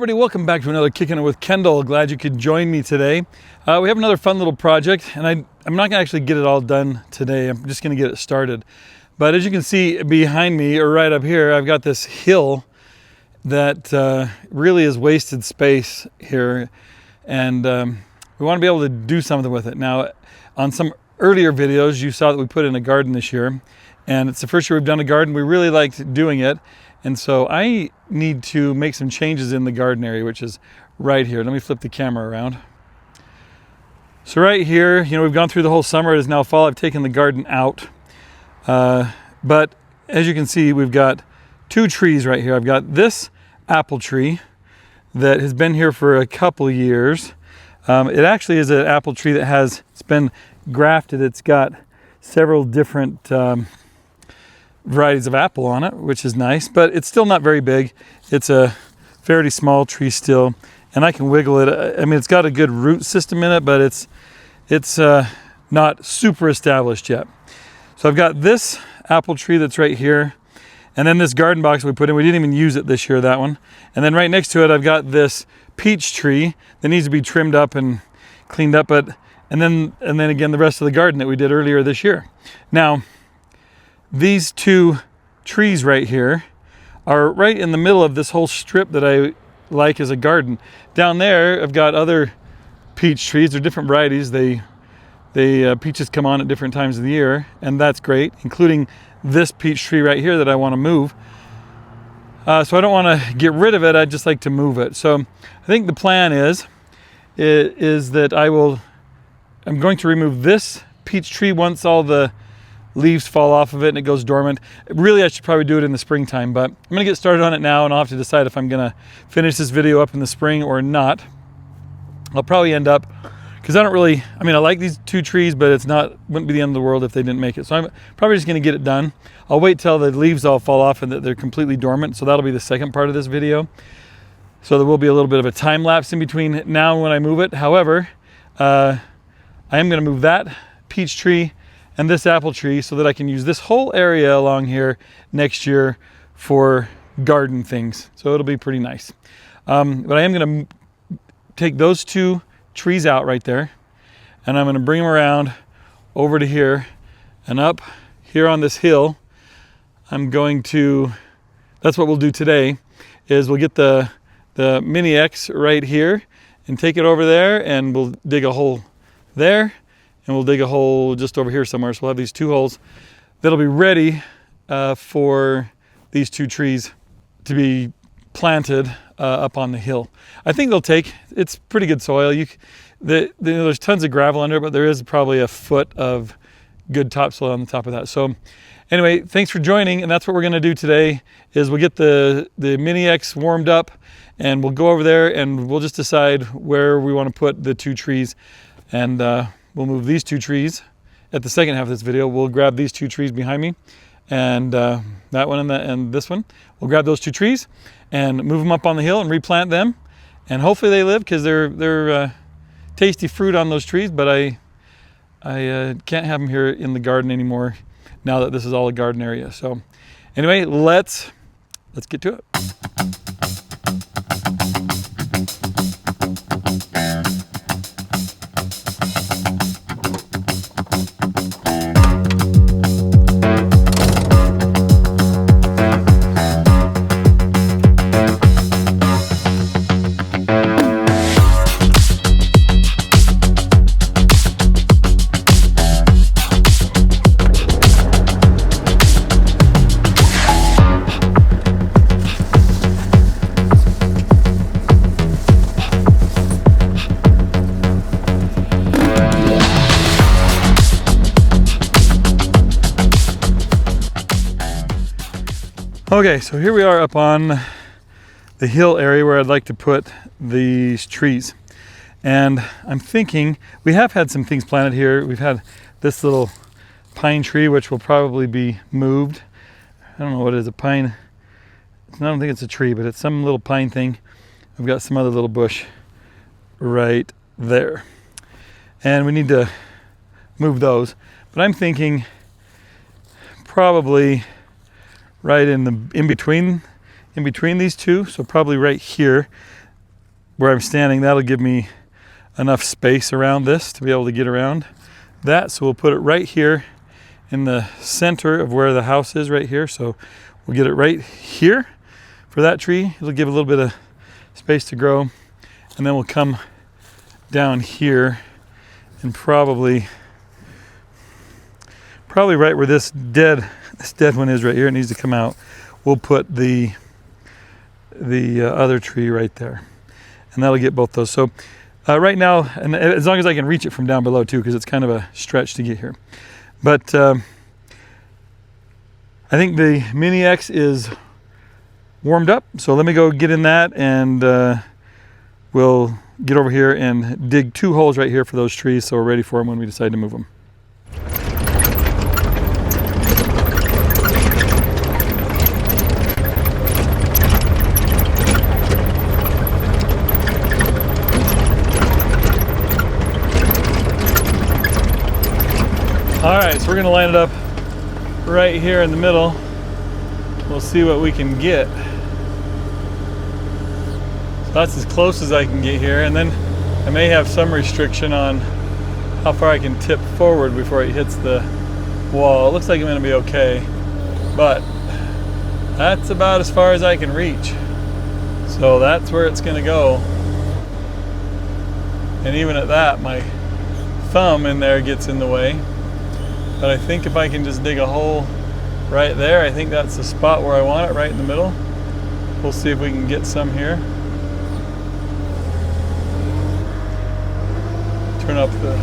everybody, welcome back to another Kicking It with Kendall. Glad you could join me today. We have another fun little project, and I'm not gonna actually get it all done today. I'm just gonna get it started. But as you can see behind me, or right up here, I've got this hill that really is wasted space here. And we wanna be able to do something with it. Now, on some earlier videos, you saw that we put in a garden this year, and it's the first year we've done a garden. We really liked doing it. And so I need to make some changes in the garden area, which is right here. Let me flip the camera around. So right here, we've gone through the whole summer. It is now fall. I've taken the garden out. But as you can see, we've got two trees right here. I've got this apple tree that has been here for a couple years. It actually is an apple tree that it's been grafted. It's got several different varieties of apple on it, which is nice, but it's still not very big. It's a fairly small tree still, and I can wiggle it. I mean, it's got a good root system in it, but it's not super established yet. So I've got this apple tree that's right here, and then this garden box we put in. We didn't even use it this year, that one. And then right next to it, I've got this peach tree that needs to be trimmed up and cleaned up, and then again, the rest of the garden that we did earlier this year. Now, these two trees right here are right in the middle of this whole strip that I like as a garden. Down there, I've got other peach trees. They're different varieties. Peaches come on at different times of the year, and that's great, including this peach tree right here that I want to move. So I don't want to get rid of it. I'd just like to move it. So I think the plan is that I'm going to remove this peach tree once all the leaves fall off of it and it goes dormant. Really, I should probably do it in the springtime, but I'm gonna get started on it now, and I'll have to decide if I'm gonna finish this video up in the spring or not. I'll probably end up, because I like these two trees, but wouldn't be the end of the world if they didn't make it. So I'm probably just gonna get it done. I'll wait till the leaves all fall off and that they're completely dormant. So that'll be the second part of this video. So there will be a little bit of a time lapse in between now and when I move it. However, I am gonna move that peach tree and this apple tree so that I can use this whole area along here next year for garden things. So it'll be pretty nice. But I am gonna take those two trees out right there, and I'm gonna bring them around over to here and up here on this hill. That's what we'll do today, is we'll get the Mini X right here and take it over there, and we'll dig a hole there, and we'll dig a hole just over here somewhere. So we'll have these two holes that'll be ready for these two trees to be planted up on the hill. I think it's pretty good soil. There's tons of gravel under it, but there is probably a foot of good topsoil on the top of that. So anyway, thanks for joining, and that's what we're gonna do today, is we'll get the Mini X warmed up, and we'll go over there and we'll just decide where we wanna put the two trees, and we'll move these two trees at the second half of this video. We'll grab these two trees behind me, and that one and this one. We'll grab those two trees and move them up on the hill and replant them, and hopefully they live, because they're tasty fruit on those trees. But I can't have them here in the garden anymore now that this is all a garden area. So anyway, let's get to it. Okay, so here we are up on the hill area where I'd like to put these trees. And I'm thinking, we have had some things planted here. We've had this little pine tree, which will probably be moved. I don't know what it is, a pine. I don't think it's a tree, but it's some little pine thing. I've got some other little bush right there. And we need to move those. But I'm thinking probably right in between these two, so probably right here. where I'm standing, that'll give me enough space around this to be able to get around that. So we'll put it right here in the center of where the house is, right here. So we'll get it right here for that tree. It'll give a little bit of space to grow. And then we'll come down here and probably right where this dead one is right here, it needs to come out. We'll put the other tree right there, and that'll get both those. So right now, and as long as I can reach it from down below too, because it's kind of a stretch to get here. But I think the Mini X is warmed up, so let me go get in that, and we'll get over here and dig 2 holes right here for those trees, so we're ready for them when we decide to move them. All right, so we're gonna line it up right here in the middle. We'll see what we can get. So that's as close as I can get here, and then I may have some restriction on how far I can tip forward before it hits the wall. It looks like I'm gonna be okay, but that's about as far as I can reach. So that's where it's gonna go. And even at that, my thumb in there gets in the way. But I think if I can just dig a hole right there, I think that's the spot where I want it, right in the middle. We'll see if we can get some here. Turn up the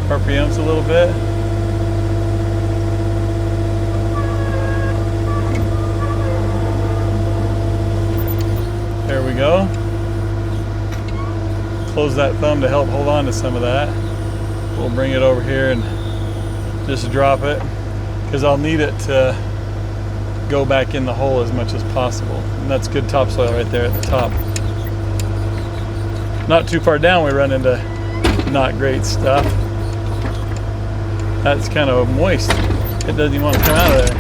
RPMs a little bit. There we go. Close that thumb to help hold on to some of that. We'll bring it over here and just drop it, because I'll need it to go back in the hole as much as possible. And that's good topsoil right there at the top. Not too far down we run into not great stuff. That's kind of moist. It doesn't even want to come out of there.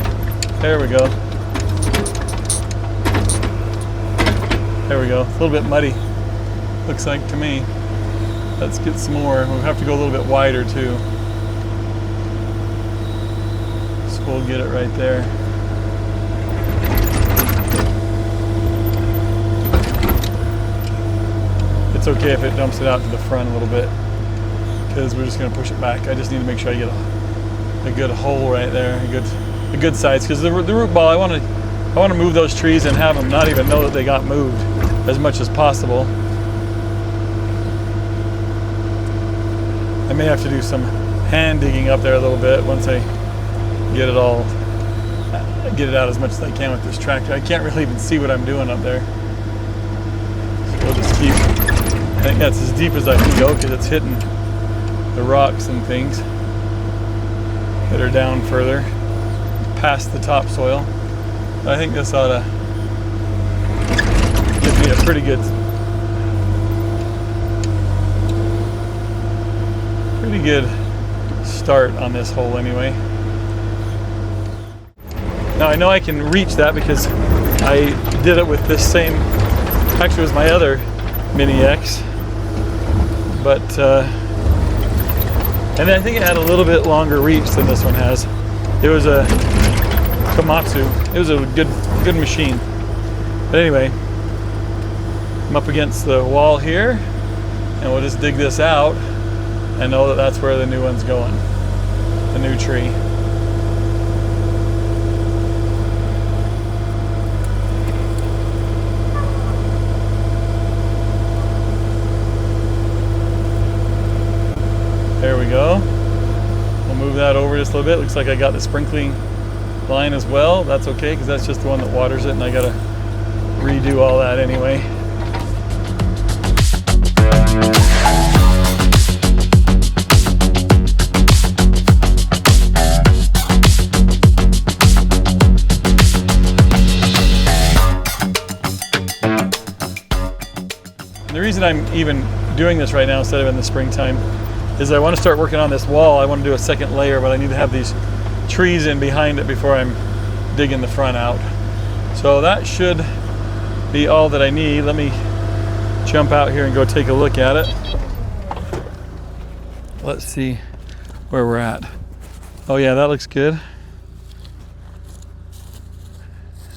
There we go. There we go. It's a little bit muddy, looks like to me. Let's get some more. We'll have to go a little bit wider too. We'll get it right there. It's okay if it dumps it out to the front a little bit, because we're just going to push it back. I just need to make sure I get a good hole right there, a good size, because the root ball, I want to move those trees and have them not even know that they got moved as much as possible. I may have to do some hand digging up there a little bit once I get it out as much as I can with this tractor. I can't really even see what I'm doing up there. So we'll just keep, I think that's as deep as I can go, because it's hitting the rocks and things that are down further past the topsoil. I think this ought to give me a pretty good start on this hole anyway. Now I know I can reach that because I did it with this same, actually it was my other Mini X, but and I think it had a little bit longer reach than this one has. It was a Komatsu. It was a good machine. But anyway, I'm up against the wall here, and we'll just dig this out and know that that's where the new one's going, the new tree. There we go. We'll move that over just a little bit. Looks like I got the sprinkling line as well. That's okay, because that's just the one that waters it, and I gotta redo all that anyway. And the reason I'm even doing this right now instead of in the springtime is I want to start working on this wall. I want to do a second layer, but I need to have these trees in behind it before I'm digging the front out. So that should be all that I need. Let me jump out here and go take a look at it. Let's see where we're at. Oh yeah, that looks good.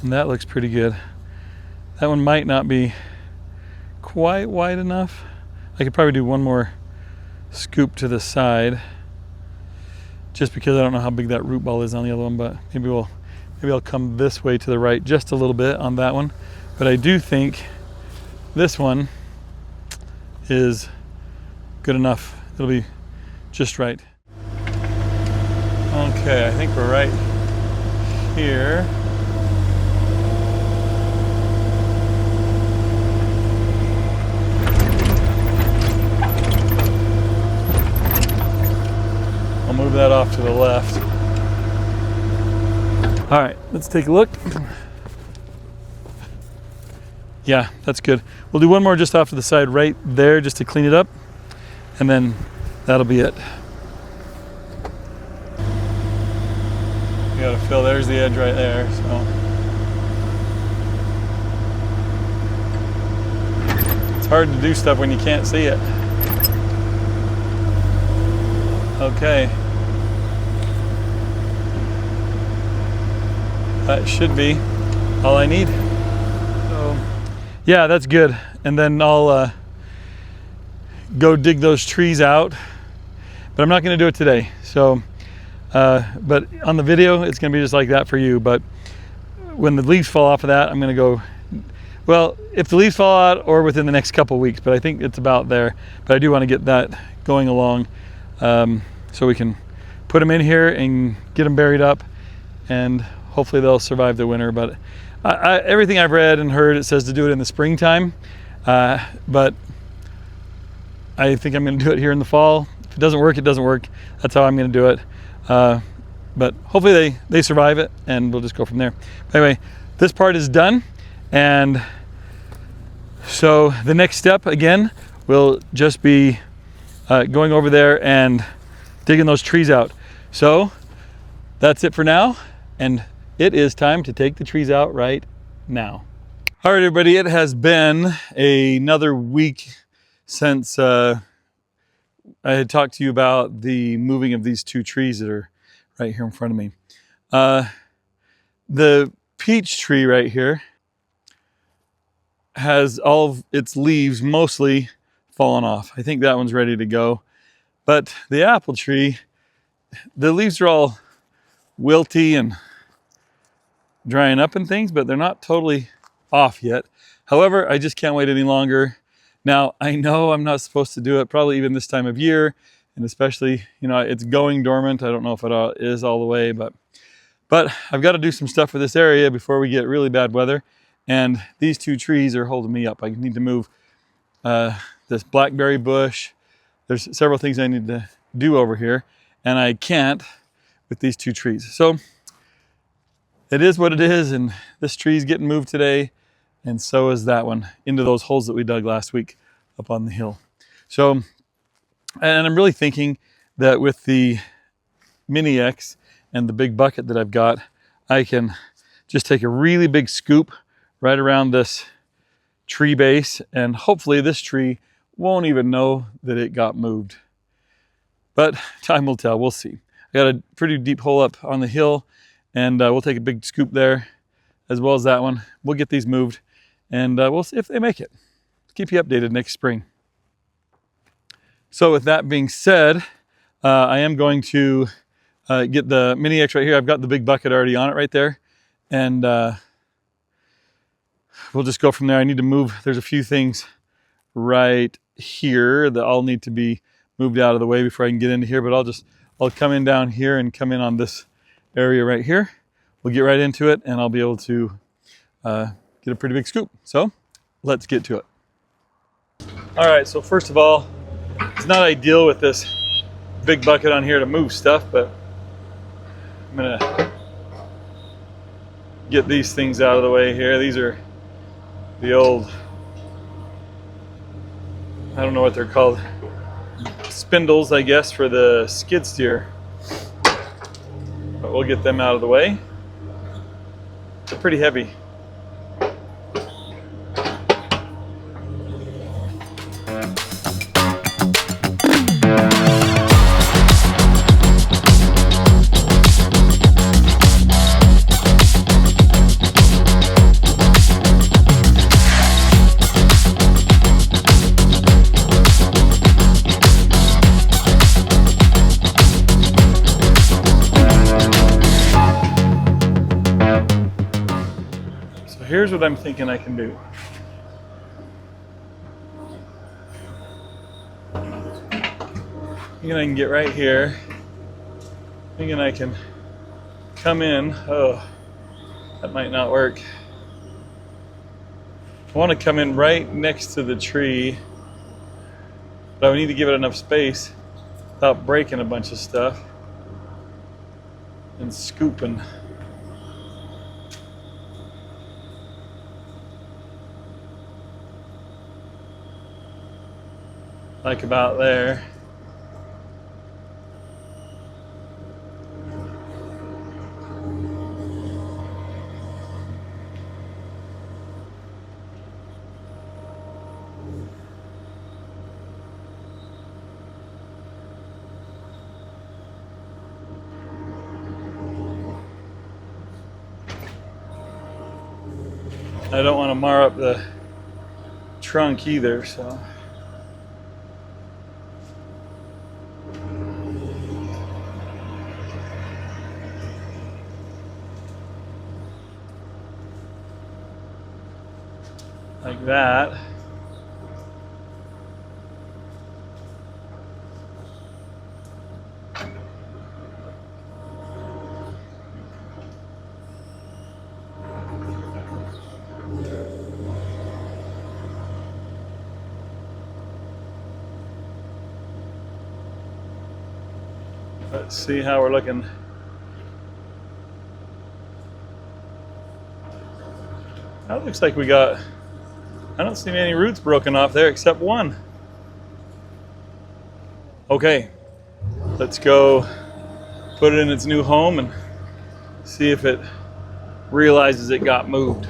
And that looks pretty good. That one might not be quite wide enough. I could probably do one more scoop to the side, just because I don't know how big that root ball is on the other one, but maybe I'll come this way to the right just a little bit on that one. But I do think this one is good enough. It'll be just right. Okay, I think we're right here. I'll move that off to the left. All right, let's take a look. Yeah, that's good. We'll do one more just off to the side right there just to clean it up, and then that'll be it. You gotta fill, there's the edge right there, so. It's hard to do stuff when you can't see it. Okay. That should be all I need. So, yeah, that's good. And then I'll go dig those trees out, but I'm not gonna do it today. So, but on the video, it's gonna be just like that for you. But when the leaves fall off of that, I'm gonna go, well, if the leaves fall out or within the next couple weeks, but I think it's about there. But I do wanna get that going along so we can put them in here and get them buried up, and hopefully they'll survive the winter. But everything I've read and heard, it says to do it in the springtime, but I think I'm going to do it here in the fall. If it doesn't work, it doesn't work. That's how I'm going to do it. But hopefully they survive it, and we'll just go from there. But anyway, this part is done, and so the next step again will just be going over there and digging those trees out. So that's it for now, and it is time to take the trees out right now. All right, everybody, it has been another week since I had talked to you about the moving of these two trees that are right here in front of me. The peach tree right here has all of its leaves mostly fallen off. I think that one's ready to go. But the apple tree, the leaves are all wilty and drying up and things, but they're not totally off yet. However, I just can't wait any longer. Now, I know I'm not supposed to do it probably even this time of year, and especially, you know, it's going dormant. I don't know if it is all the way, but I've got to do some stuff for this area before we get really bad weather. And these two trees are holding me up. I need to move this blackberry bush. There's several things I need to do over here, and I can't with these two trees. So it is what it is, and this tree is getting moved today, and so is that one into those holes that we dug last week up on the hill. So, and I'm really thinking that with the Mini X and the big bucket that I've got, I can just take a really big scoop right around this tree base, and hopefully this tree won't even know that it got moved. But time will tell, we'll see. I got a pretty deep hole up on the hill, and we'll take a big scoop there as well as that one. We'll get these moved, and we'll see if they make it. Keep you updated next spring. So with that being said, I am going to get the Mini X right here. I've got the big bucket already on it right there, and we'll just go from there. I need to move, there's a few things right here that all need to be moved out of the way before I can get into here, but I'll come in down here and come in on this area right here. We'll get right into it, and I'll be able to get a pretty big scoop. So let's get to it. All right, so first of all, it's not ideal with this big bucket on here to move stuff, but I'm gonna get these things out of the way here. These are the old, I don't know what they're called, spindles, I guess, for the skid steer. But we'll get them out of the way. They're pretty heavy. Here's what I'm thinking I can do. Thinking I can get right here. Thinking I can come in. Oh, that might not work. I want to come in right next to the tree, but I would need to give it enough space without breaking a bunch of stuff and scooping. Like about there. I don't want to mar up the trunk either, so. Like that. Let's see how we're looking. That looks like we got, I don't see any roots broken off there except one. Okay, let's go put it in its new home and see if it realizes it got moved.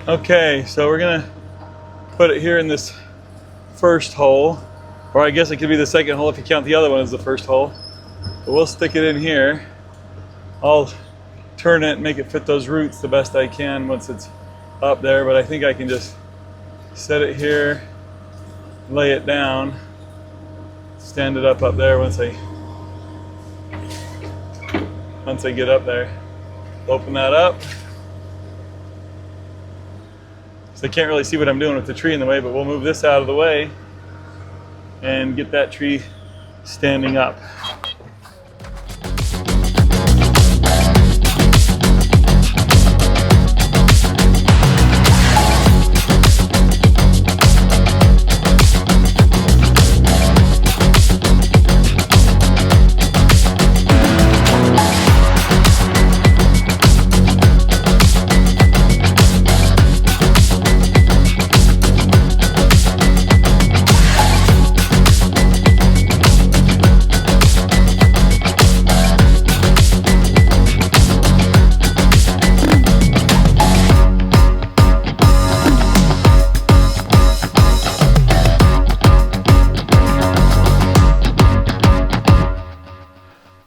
Okay, so we're gonna put it here in this first hole, or I guess it could be the second hole if you count the other one as the first hole. But we'll stick it in here. I'll turn it and make it fit those roots the best I can once it's up there, but I think I can just set it here, lay it down, stand it up there once I get up there. Open that up. So I can't really see what I'm doing with the tree in the way, but we'll move this out of the way and get that tree standing up.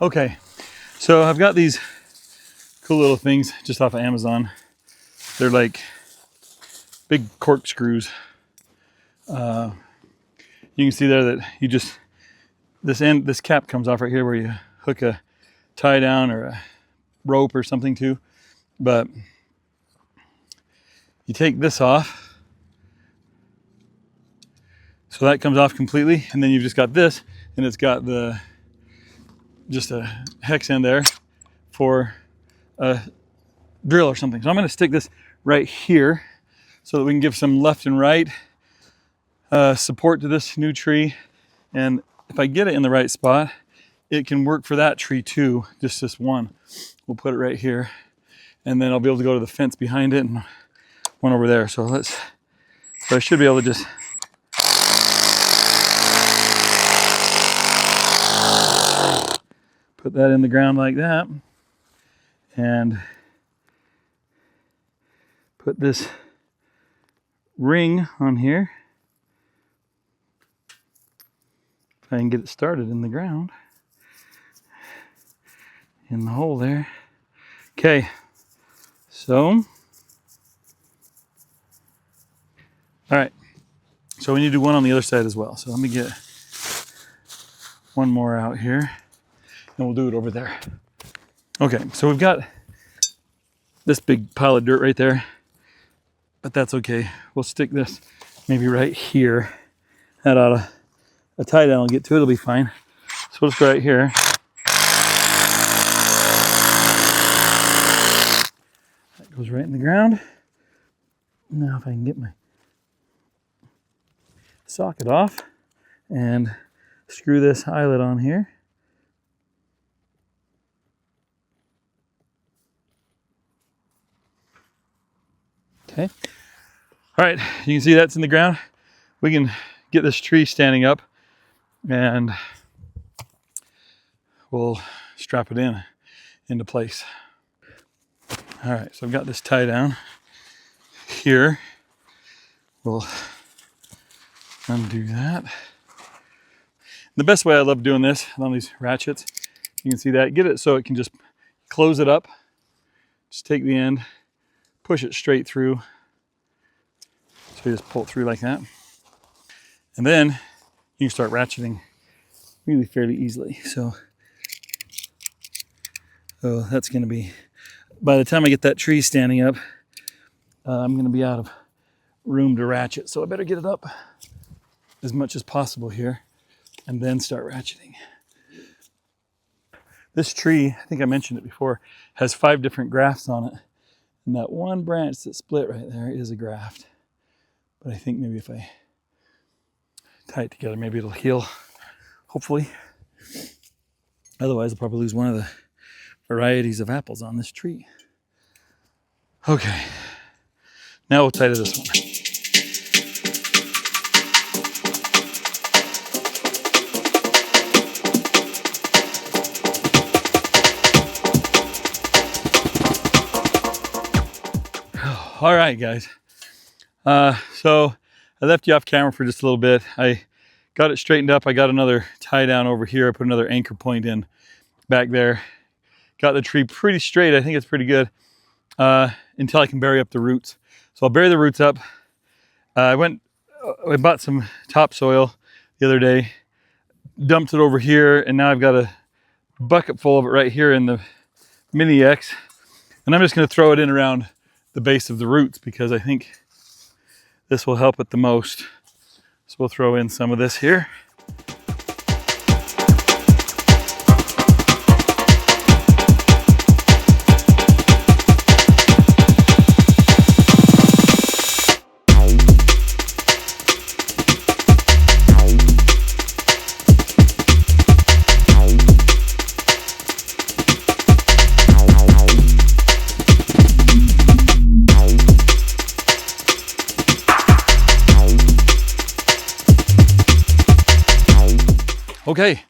Okay, so I've got these cool little things just off of Amazon. They're like big corkscrews. You can see there that you just, this cap comes off right here where you hook a tie down or a rope or something to. But you take this off, so that comes off completely, and then you've just got this, and it's got just a hex in there for a drill or something. So I'm going to stick this right here so that we can give some left and right support to this new tree. And if I get it in the right spot, it can work for that tree too, just this one. We'll put it right here, and then I'll be able to go to the fence behind it and one over there. So I should be able to just put that in the ground like that and put this ring on here. If I can get it started in the ground, in the hole there. Okay, so, all right, so we need to do one on the other side as well. So let me get one more out here and we'll do it over there. Okay, so we've got this big pile of dirt right there, but that's okay. We'll stick this maybe right here. That ought to, a tie down will get to it, it'll be fine. So we'll just go right here. That goes right in the ground. Now if I can get my socket off and screw this eyelet on here. Okay. All right, you can see that's in the ground. We can get this tree standing up and we'll strap it into place. All right, so I've got this tie down here. We'll undo that. The best way I love doing this on these ratchets, you can see that, get it so it can just close it up. Just take the end, push it straight through. So you just pull it through like that. And then you can start ratcheting really fairly easily. So that's going to be, by the time I get that tree standing up, I'm going to be out of room to ratchet. So I better get it up as much as possible here and then start ratcheting. This tree, I think I mentioned it before, has 5 different grafts on it. And that one branch that split right there is a graft. But I think maybe if I tie it together, maybe it'll heal, hopefully. Otherwise, I'll probably lose one of the varieties of apples on this tree. Okay, now we'll tie to this one. All right, guys. So I left you off camera for just a little bit. I got it straightened up. I got another tie down over here. I put another anchor point in back there. Got the tree pretty straight. I think it's pretty good until I can bury up the roots. So I'll bury the roots up. I bought some topsoil the other day, dumped it over here, and now I've got a bucket full of it right here in the Mini X. And I'm just going to throw it in around the base of the roots because I think this will help it the most. So we'll throw in some of this here. Okay,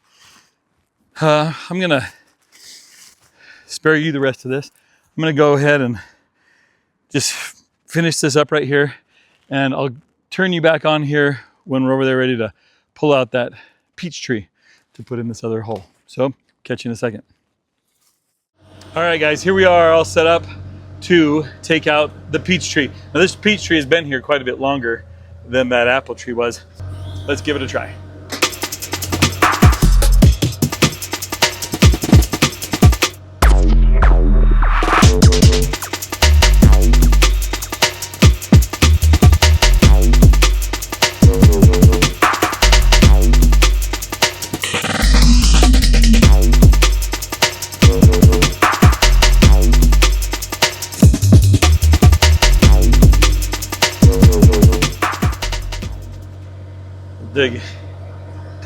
I'm gonna spare you the rest of this. I'm gonna go ahead and just finish this up right here, and I'll turn you back on here when we're over there ready to pull out that peach tree to put in this other hole. So, catch you in a second. All right, guys, here we are all set up to take out the peach tree. Now, this peach tree has been here quite a bit longer than that apple tree was. Let's give it a try.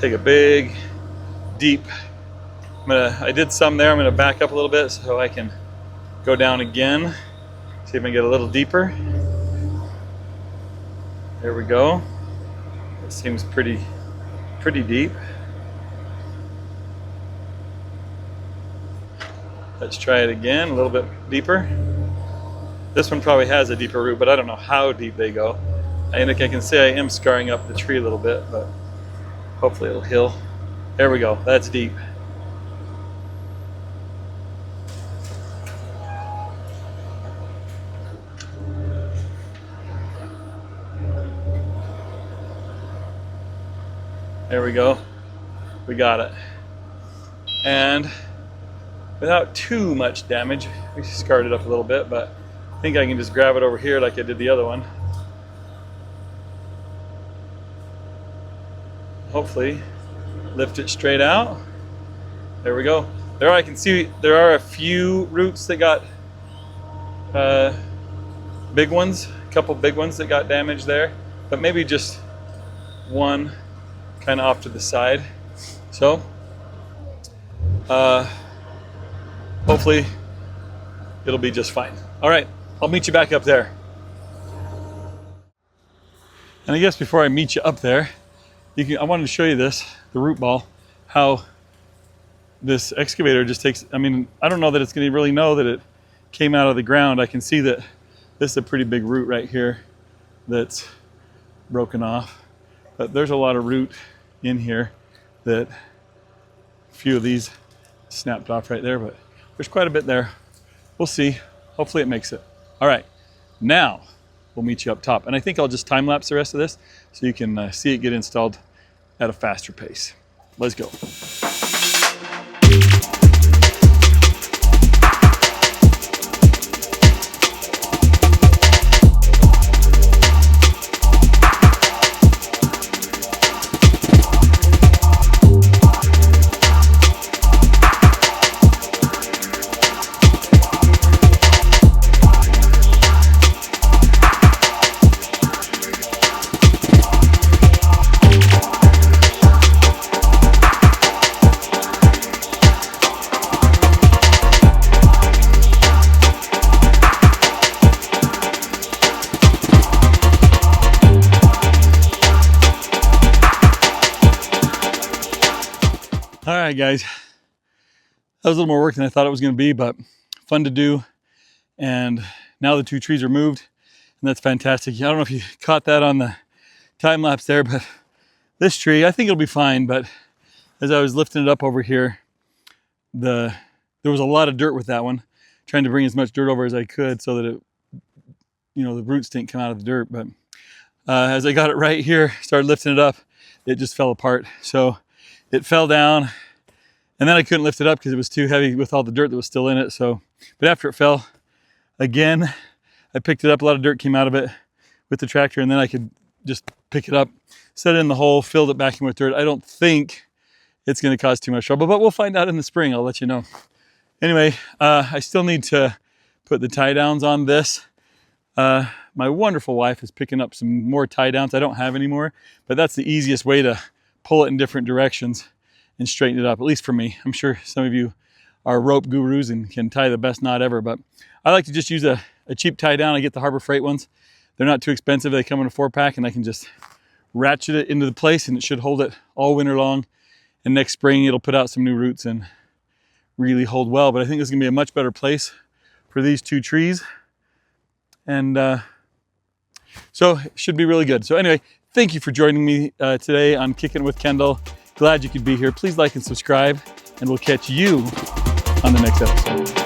Take a big, deep, I did some there. I'm gonna back up a little bit so I can go down again. See if I can get a little deeper. There we go. It seems pretty deep. Let's try it again, a little bit deeper. This one probably has a deeper root, but I don't know how deep they go. I can say I am scarring up the tree a little bit, but hopefully it'll heal. There we go, that's deep. There we go, we got it. And without too much damage, we scarred it up a little bit, but I think I can just grab it over here like I did the other one. Hopefully lift it straight out. There we go. There I can see there are a few roots that got big ones, a couple big ones that got damaged there, but maybe just one kind of off to the side. So hopefully it'll be just fine. All right, I'll meet you back up there. And I guess before I meet you up there, I wanted to show you this, the root ball, how this excavator just takes, I mean, I don't know that it's going to really know that it came out of the ground. I can see that this is a pretty big root right here that's broken off. But there's a lot of root in here that a few of these snapped off right there, but there's quite a bit there. We'll see. Hopefully it makes it. All right, now we'll meet you up top. And I think I'll just time lapse the rest of this so you can see it get installed at a faster pace. Let's go. All right, guys, that was a little more work than I thought it was going to be, but fun to do. And now the two trees are moved, and that's fantastic. I don't know if you caught that on the time lapse there, but this tree, I think it'll be fine. But as I was lifting it up over here, there was a lot of dirt with that one, trying to bring as much dirt over as I could so that it, the roots didn't come out of the dirt. But as I got it right here, started lifting it up, it just fell apart. So it fell down, and then I couldn't lift it up because it was too heavy with all the dirt that was still in it. So, but after it fell again, I picked it up. A lot of dirt came out of it with the tractor, and then I could just pick it up, set it in the hole, filled it back in with dirt. I don't think it's going to cause too much trouble, but we'll find out in the spring. I'll let you know. Anyway, I still need to put the tie downs on this. My wonderful wife is picking up some more tie downs. I don't have any more, but that's the easiest way to pull it in different directions and straighten it up, at least for me. I'm sure some of you are rope gurus and can tie the best knot ever, but I like to just use a cheap tie down. I get the Harbor Freight ones. They're not too expensive. They come in a 4-pack, and I can just ratchet it into the place, and it should hold it all winter long. And next spring, it'll put out some new roots and really hold well. But I think this is gonna be a much better place for these two trees. And so it should be really good. So anyway, thank you for joining me today on Kicking with Kendall. Glad you could be here. Please like and subscribe, and we'll catch you on the next episode.